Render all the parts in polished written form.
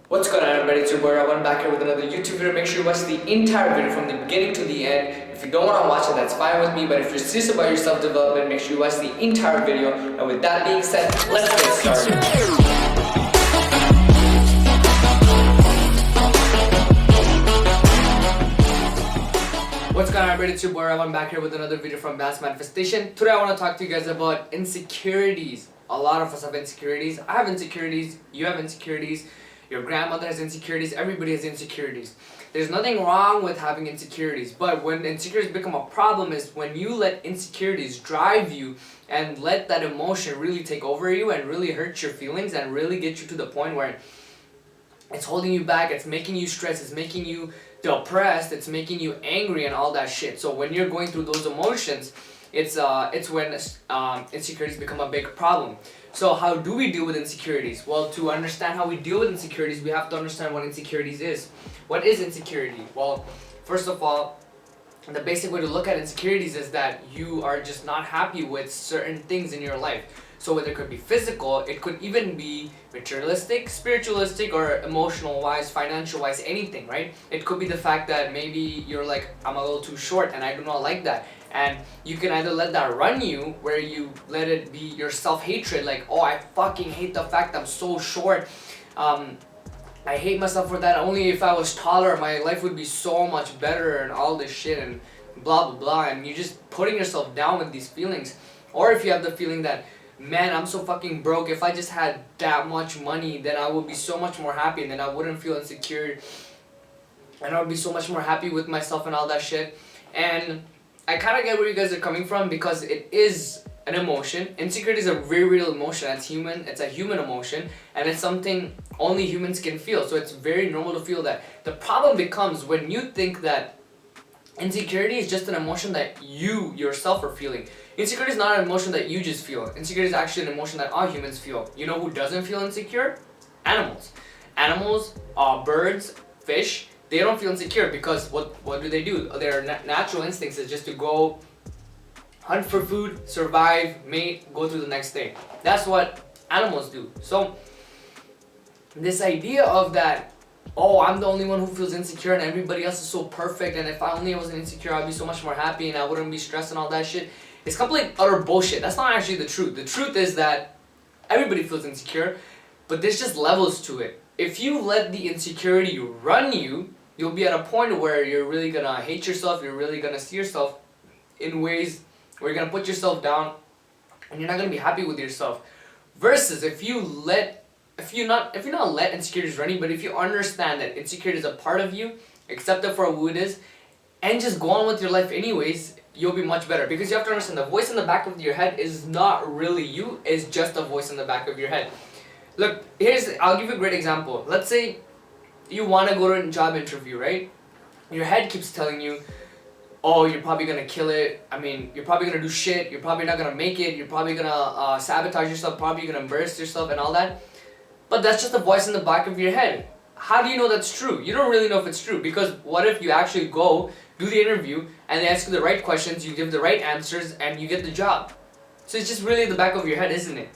What's going on, everybody? It's your boy Ravan back here with another YouTube video. Make sure you watch the entire video from the beginning to the end. If you don't want to watch it, that's fine with me, but if you're serious about your self-development, make sure you watch the entire video. And with that being said, let's get started. What's going on, everybody? It's your boy Ravan back here with another video from Balanced Manifestation. Today I want to talk to you guys about insecurities. A lot of us have insecurities. I have insecurities. You have insecurities. Your grandmother has insecurities. Everybody has insecurities. There's nothing wrong with having insecurities, but when insecurities become a problem is when you let insecurities drive you and let that emotion really take over you and really hurt your feelings and really get you to the point where it's holding you back, it's making you stressed, it's making you depressed, it's making you angry and all that shit. So when you're going through those emotions, it's when insecurities become a big problem. So how do we deal with insecurities? Well, to understand how we deal with insecurities, we have to understand what insecurities is. What is insecurity? Well, first of all, the basic way to look at insecurities is that you are just not happy with certain things in your life. So whether it could be physical, it could even be materialistic, spiritualistic, or emotional wise, financial wise, anything, right? It could be the fact that maybe you're like, I'm a little too short and I do not like that. And you can either let that run you, where you let it be your self-hatred, like, oh, I fucking hate the fact I'm so short. I hate myself for that. Only if I was taller, my life would be so much better and all this shit and blah, blah, blah. And you're just putting yourself down with these feelings. Or if you have the feeling that, man, I'm so fucking broke. If I just had that much money, then I would be so much more happy and then I wouldn't feel insecure. And I would be so much more happy with myself and all that shit. And I kind of get where you guys are coming from because it is an emotion. Insecurity is a very real emotion. It's human. It's a human emotion. And it's something only humans can feel. So it's very normal to feel that. The problem becomes when you think that insecurity is just an emotion that you yourself are feeling. Insecurity is not an emotion that you just feel. Insecurity is actually an emotion that all humans feel. You know who doesn't feel insecure? Animals. Animals, birds, fish, they don't feel insecure because what do? Their natural instincts is just to go hunt for food, survive, mate, go through the next day. That's what animals do. So this idea of that, oh, I'm the only one who feels insecure and everybody else is so perfect and if I only wasn't insecure I'd be so much more happy and I wouldn't be stressed and all that shit. It's complete utter bullshit. That's not actually the truth. The truth is that everybody feels insecure, but there's just levels to it. If you let the insecurity run you, you'll be at a point where you're really gonna hate yourself, you're really gonna see yourself in ways where you're gonna put yourself down and you're not gonna be happy with yourself. Versus if you not let insecurities run you, but if you understand that insecurity is a part of you, accept it for who it is, and just go on with your life anyways, you'll be much better. Because you have to understand the voice in the back of your head is not really you, it's just a voice in the back of your head. Look, I'll give you a great example. Let's say you want to go to a job interview, right? Your head keeps telling you, oh, you're probably going to kill it. I mean, you're probably going to do shit. You're probably not going to make it. You're probably going to sabotage yourself. Probably going to embarrass yourself and all that. But that's just a voice in the back of your head. How do you know that's true? You don't really know if it's true. Because what if you actually go, do the interview, and they ask you the right questions, you give the right answers, and you get the job? So it's just really the back of your head, isn't it?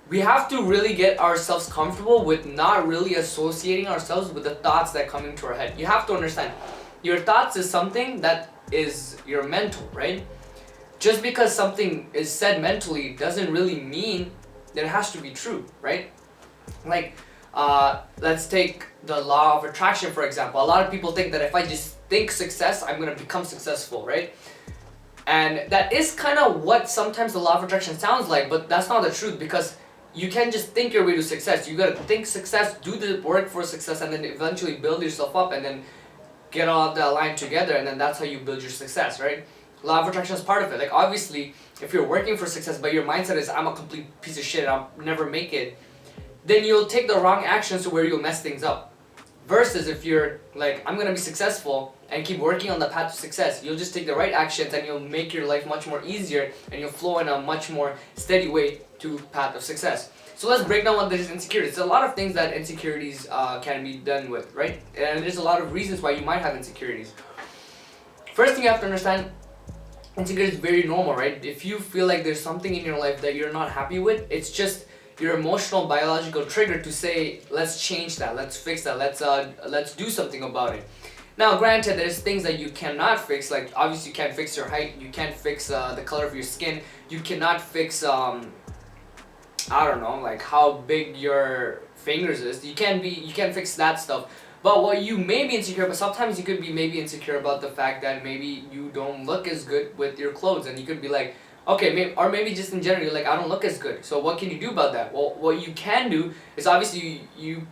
We have to really get ourselves comfortable with not really associating ourselves with the thoughts that come into our head. You have to understand, your thoughts is something that is your mental, right? Just because something is said mentally doesn't really mean that it has to be true, right? Like, let's take the law of attraction, for example. A lot of people think that if I just think success, I'm going to become successful, right? And that is kind of what sometimes the law of attraction sounds like, but that's not the truth because you can't just think your way to success. You gotta think success, do the work for success, and then eventually build yourself up and then get all of that aligned together, and then that's how you build your success, right? Law of attraction is part of it. Like, obviously, if you're working for success, but your mindset is, I'm a complete piece of shit, I'll never make it, then you'll take the wrong actions to where you'll mess things up. Versus if you're like, I'm gonna be successful and keep working on the path to success, you'll just take the right actions and you'll make your life much more easier and you'll flow in a much more steady way to path of success. So let's break down what this insecurities. There's a lot of things that insecurities can be done with, right? And there's a lot of reasons why you might have insecurities. First thing you have to understand, insecurity is very normal, right? If you feel like there's something in your life that you're not happy with, it's just your emotional biological trigger to say, let's change that, let's fix that, let's do something about it. Now granted, there's things that you cannot fix, like obviously you can't fix your height, you can't fix the color of your skin, you cannot fix I don't know, like how big your fingers is. You can't fix that stuff. But what you may be insecure, but sometimes you could be maybe insecure about the fact that maybe you don't look as good with your clothes, and you could be like, okay, maybe just in general, you're like, I don't look as good. So what can you do about that? Well, what you can do is obviously you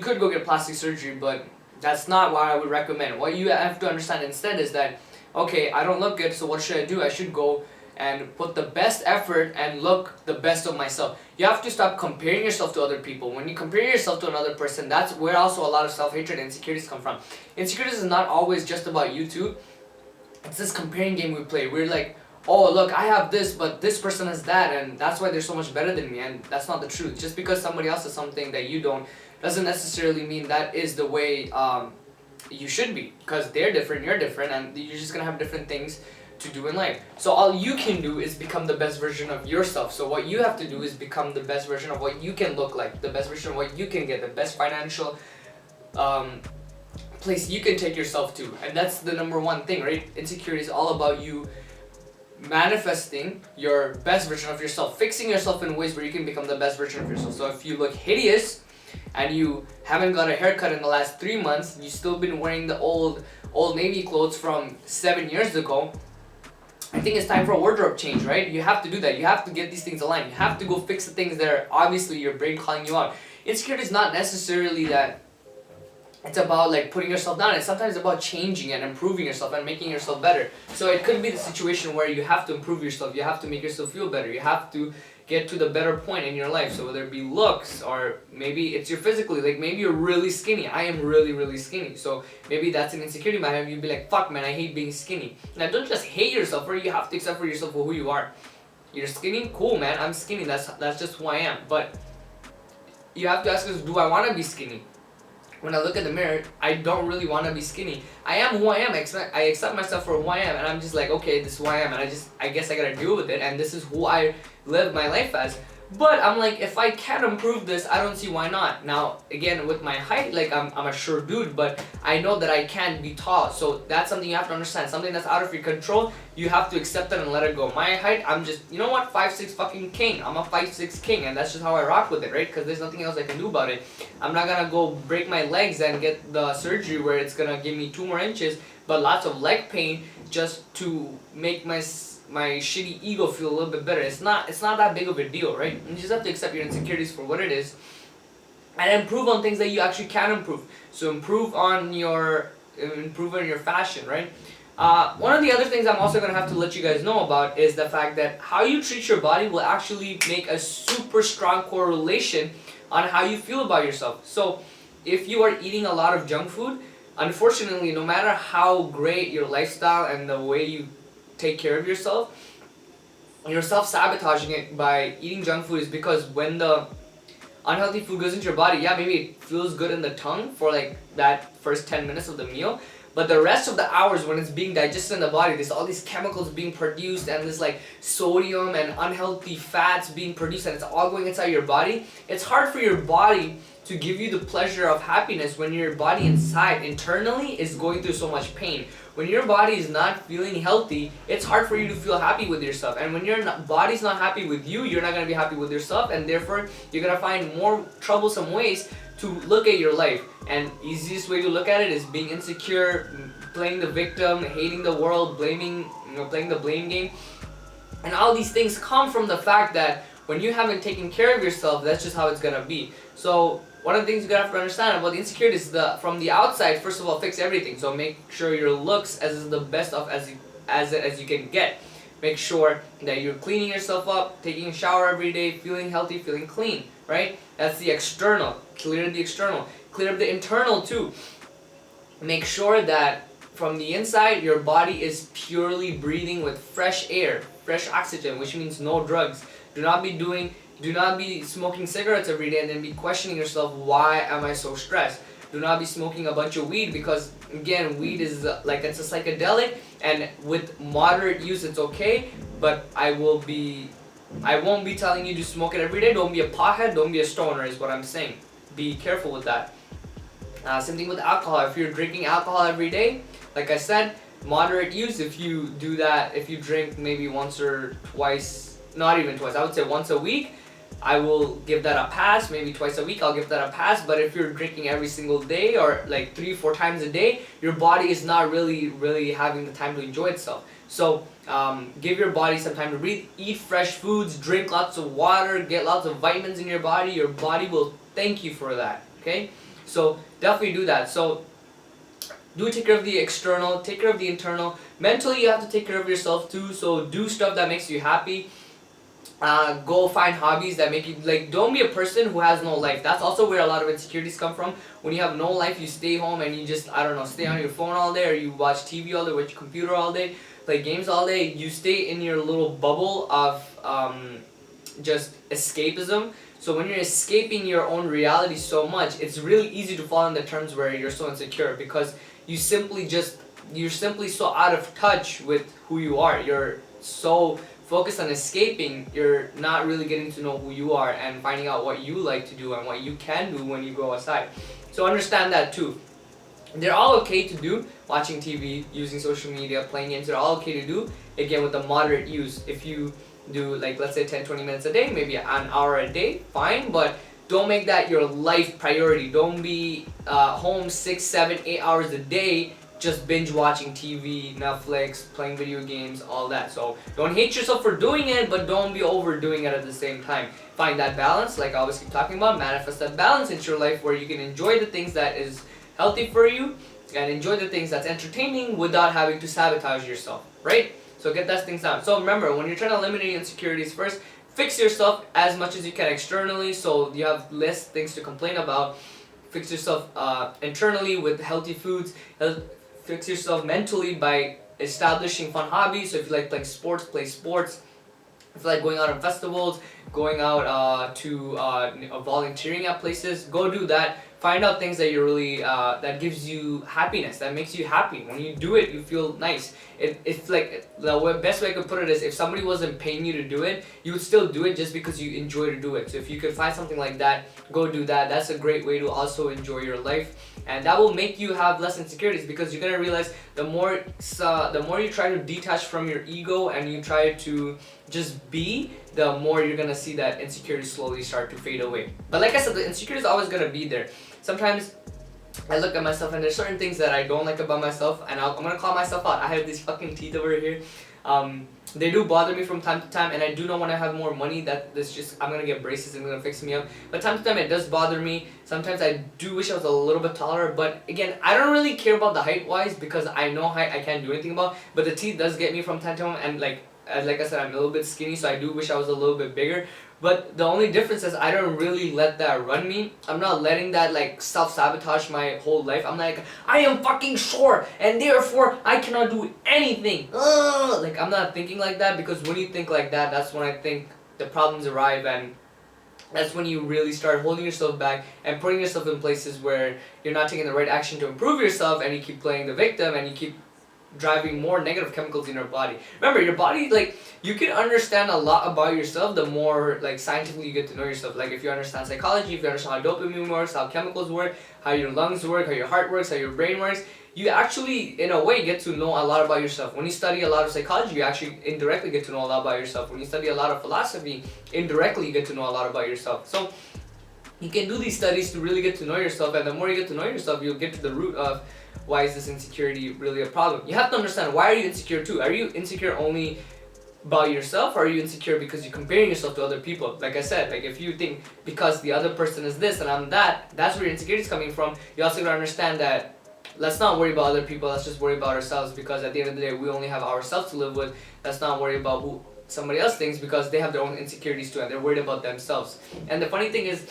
could go get plastic surgery, but that's not what I would recommend. What you have to understand instead is that, okay, I don't look good, so what should I do? I should go and put the best effort and look the best of myself. You have to stop comparing yourself to other people. When you compare yourself to another person, that's where also a lot of self-hatred and insecurities come from. Insecurities is not always just about you two. It's this comparing game we play. We're like, oh look, I have this, but this person has that, and that's why they're so much better than me, and that's not the truth. Just because somebody else has something that you don't, doesn't necessarily mean that is the way you should be. Because they're different, you're different, and you're just gonna have different things to do in life. So all you can do is become the best version of yourself. So what you have to do is become the best version of what you can look like, the best version of what you can get, the best financial place you can take yourself to. And that's the number one thing, right? Insecurity is all about you manifesting your best version of yourself, fixing yourself in ways where you can become the best version of yourself. So if you look hideous and you haven't got a haircut in the last 3 months, you've still been wearing the old Navy clothes from 7 years ago, I think it's time for a wardrobe change, right? You have to do that. You have to get these things aligned. You have to go fix the things that are obviously your brain calling you out. Insecurity is not necessarily that it's about like putting yourself down. It's sometimes about changing and improving yourself and making yourself better. So it could be the situation where you have to improve yourself. You have to make yourself feel better. You have to get to the better point in your life. So whether it be looks, or maybe it's your physically, like maybe you're really skinny. I am really skinny. So maybe that's an insecurity man. You'd be like, fuck man, I hate being skinny. Now don't just hate yourself, or you have to accept for yourself for who you are. You're skinny? Cool man, I'm skinny. That's just who I am. But you have to ask yourself, do I want to be skinny? When I look at the mirror, I don't really want to be skinny. I am who I am. I accept myself for who I am, and I'm just like, okay, this is who I am, and I guess I gotta deal with it, and this is who I live my life as. But I'm like, if I can improve this, I don't see why not. Now, again, with my height, like I'm a short dude, but I know that I can be tall. So that's something you have to understand. Something that's out of your control, you have to accept it and let it go. My height, I'm just, you know what, 5'6" fucking king. I'm a 5'6" king, and that's just how I rock with it, right? Because there's nothing else I can do about it. I'm not gonna go break my legs and get the surgery where it's gonna give me 2 more inches, but lots of leg pain just to make my shitty ego feel a little bit better. It's not that big of a deal, right? You just have to accept your insecurities for what it is and improve on things that you actually can improve. So improve on your fashion, right? One of the other things I'm also going to have to let you guys know about is the fact that how you treat your body will actually make a super strong correlation on how you feel about yourself. So if you are eating a lot of junk food, unfortunately, no matter how great your lifestyle and the way you take care of yourself, you're self-sabotaging it by eating junk food. Is because when the unhealthy food goes into your body, yeah, maybe it feels good in the tongue for like that first 10 minutes of the meal, but the rest of the hours when it's being digested in the body, there's all these chemicals being produced, and there's like sodium and unhealthy fats being produced, and it's all going inside your body. It's hard for your body to give you the pleasure of happiness when your body internally is going through so much pain. When your body is not feeling healthy, it's hard for you to feel happy with yourself. And when your body's not happy with you, you're not going to be happy with yourself, and therefore you're going to find more troublesome ways to look at your life. And easiest way to look at it is being insecure, playing the victim, hating the world, blaming, playing the blame game. And all these things come from the fact that when you haven't taken care of yourself, that's just how it's going to be. So one of the things you have to understand about the insecurity is from the outside, first of all, fix everything. So make sure your looks as the best of as you can get. Make sure that you're cleaning yourself up, taking a shower every day, feeling healthy, feeling clean, right? That's the external. Clear the external. Clear up the internal too. Make sure that from the inside, your body is purely breathing with fresh air, fresh oxygen, which means no drugs. Do not be smoking cigarettes every day and then be questioning yourself, why am I so stressed? Do not be smoking a bunch of weed, because again, weed is it's a psychedelic, and with moderate use it's okay, but I will be I won't be telling you to smoke it every day. Don't be a pothead, don't be a stoner is what I'm saying. Be careful with that. Same thing with alcohol. If you're drinking alcohol every day, like I said, moderate use. If you do that, if you drink maybe once or twice, not even twice, I would say once a week, I will give that a pass. Maybe twice a week, I'll give that a pass. But if you're drinking every single day or like 3-4 times a day, your body is not really having the time to enjoy itself. So give your body some time to breathe. Eat fresh foods, drink lots of water, get lots of vitamins in your body. Your body will thank you for that. Okay, so definitely do that. So do take care of the external, take care of the internal. Mentally, you have to take care of yourself too. So do stuff that makes you happy. Go find hobbies that make you, like, don't be a person who has no life. That's also where a lot of insecurities come from. When you have no life, you stay home and you just, I don't know, stay on your phone all day, or you watch TV all day, watch your computer all day, play games all day. You stay in your little bubble of just escapism. So when you're escaping your own reality so much, it's really easy to fall in the terms where you're so insecure, because you're simply so out of touch with who you are. You're so focused on escaping, you're not really getting to know who you are and finding out what you like to do and what you can do when you go outside. So understand that too. They're all okay to do. Watching TV, using social media, playing games, they're all okay to do. Again, with a moderate use. If you do, like, let's say 10-20 minutes a day, maybe an hour a day, fine, but don't make that your life priority. Don't be home 6, 7, 8 hours a day just binge watching TV, Netflix, playing video games, all that. So don't hate yourself for doing it, but don't be overdoing it at the same time. Find that balance, like I always keep talking about. Manifest that balance into your life where you can enjoy the things that is healthy for you and enjoy the things that's entertaining without having to sabotage yourself, right? So get that things down. So remember, when you're trying to eliminate insecurities, first fix yourself as much as you can externally, so you have less things to complain about. Fix yourself internally with healthy foods. Fix yourself mentally by establishing fun hobbies. So if you like playing sports, play sports. If you like going out on festivals, going out to volunteering at places, go do that. Find out things that you're really that gives you happiness, that makes you happy. When you do it, you feel nice. It's like the best way I could put it is, if somebody wasn't paying you to do it, you would still do it just because you enjoy to do it. So if you could find something like that, go do that. That's a great way to also enjoy your life, and that will make you have less insecurities, because you're gonna realize the more you try to detach from your ego and you try to just be, the more you're gonna see that insecurities slowly start to fade away. But like I said, the insecurity is always gonna be there. Sometimes I look at myself and there's certain things that I don't like about myself, and I'm gonna call myself out. I have these fucking teeth over here. They do bother me from time to time, and I do know when I have more money that this just, I'm gonna get braces and it's gonna fix me up. But time to time it does bother me. Sometimes I do wish I was a little bit taller, but again, I don't really care about the height wise, because I know height I can't do anything about. But the teeth does get me from time to time, and like I said, I'm a little bit skinny, so I do wish I was a little bit bigger. But the only difference is I don't really let that run me. I'm not letting that like self-sabotage my whole life. I'm like, I am fucking short and therefore I cannot do anything. Ugh! Like, I'm not thinking like that, because when you think like that, that's when I think the problems arrive, and that's when you really start holding yourself back and putting yourself in places where you're not taking the right action to improve yourself, and you keep playing the victim and you keep driving more negative chemicals in your body. Remember, your body, like, you can understand a lot about yourself the more like scientifically you get to know yourself. Like, if you understand psychology, if you understand how dopamine works, how chemicals work, how your lungs work, how your heart works, how your brain works, you actually in a way get to know a lot about yourself. When you study a lot of psychology, you actually indirectly get to know a lot about yourself. When you study a lot of philosophy, indirectly you get to know a lot about yourself. So you can do these studies to really get to know yourself, and the more you get to know yourself, you'll get to the root of why is this insecurity really a problem. You have to understand, why are you insecure too? Are you insecure only about yourself, or are you insecure because you're comparing yourself to other people? Like I said, like, if you think because the other person is this and I'm that, that's where your insecurity is coming from. You also gotta understand that let's not worry about other people, let's just worry about ourselves, because at the end of the day we only have ourselves to live with. Let's not worry about who somebody else thinks, because they have their own insecurities too and they're worried about themselves. And the funny thing is,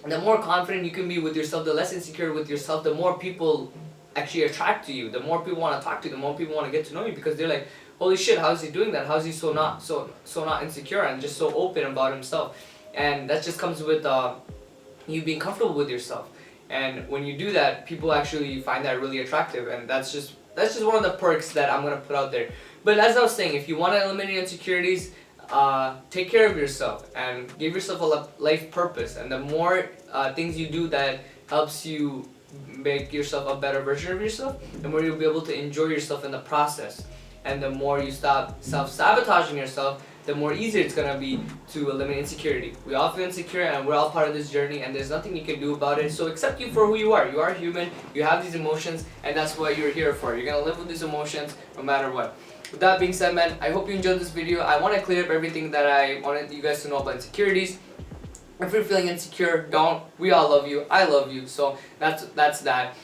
the more confident you can be with yourself, the less insecure with yourself, the more people actually attract to you, the more people want to talk to you, the more people want to get to know you, because they're like, holy shit, how is he doing that? How is he so not insecure and just so open about himself? And that just comes with you being comfortable with yourself. And when you do that, people actually find that really attractive, and that's just one of the perks that I'm gonna put out there. But as I was saying, if you want to eliminate insecurities, take care of yourself and give yourself a life purpose. And the more things you do that helps you make yourself a better version of yourself, the more you'll be able to enjoy yourself in the process. And the more you stop self-sabotaging yourself, the more easier it's gonna be to eliminate insecurity. We all feel insecure and we're all part of this journey, and there's nothing you can do about it. So accept you for who you are. You are human, you have these emotions, and that's what you're here for. You're gonna live with these emotions no matter what. With that being said, man, I hope you enjoyed this video. I want to clear up everything that I wanted you guys to know about insecurities. If you're feeling insecure, don't. We all love you. I love you. So that's that.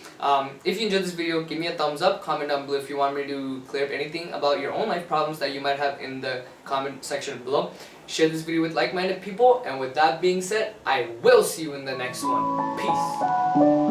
If you enjoyed this video, give me a thumbs up. Comment down below if you want me to clear up anything about your own life problems that you might have in the comment section below. Share this video with like-minded people. And with that being said, I will see you in the next one. Peace.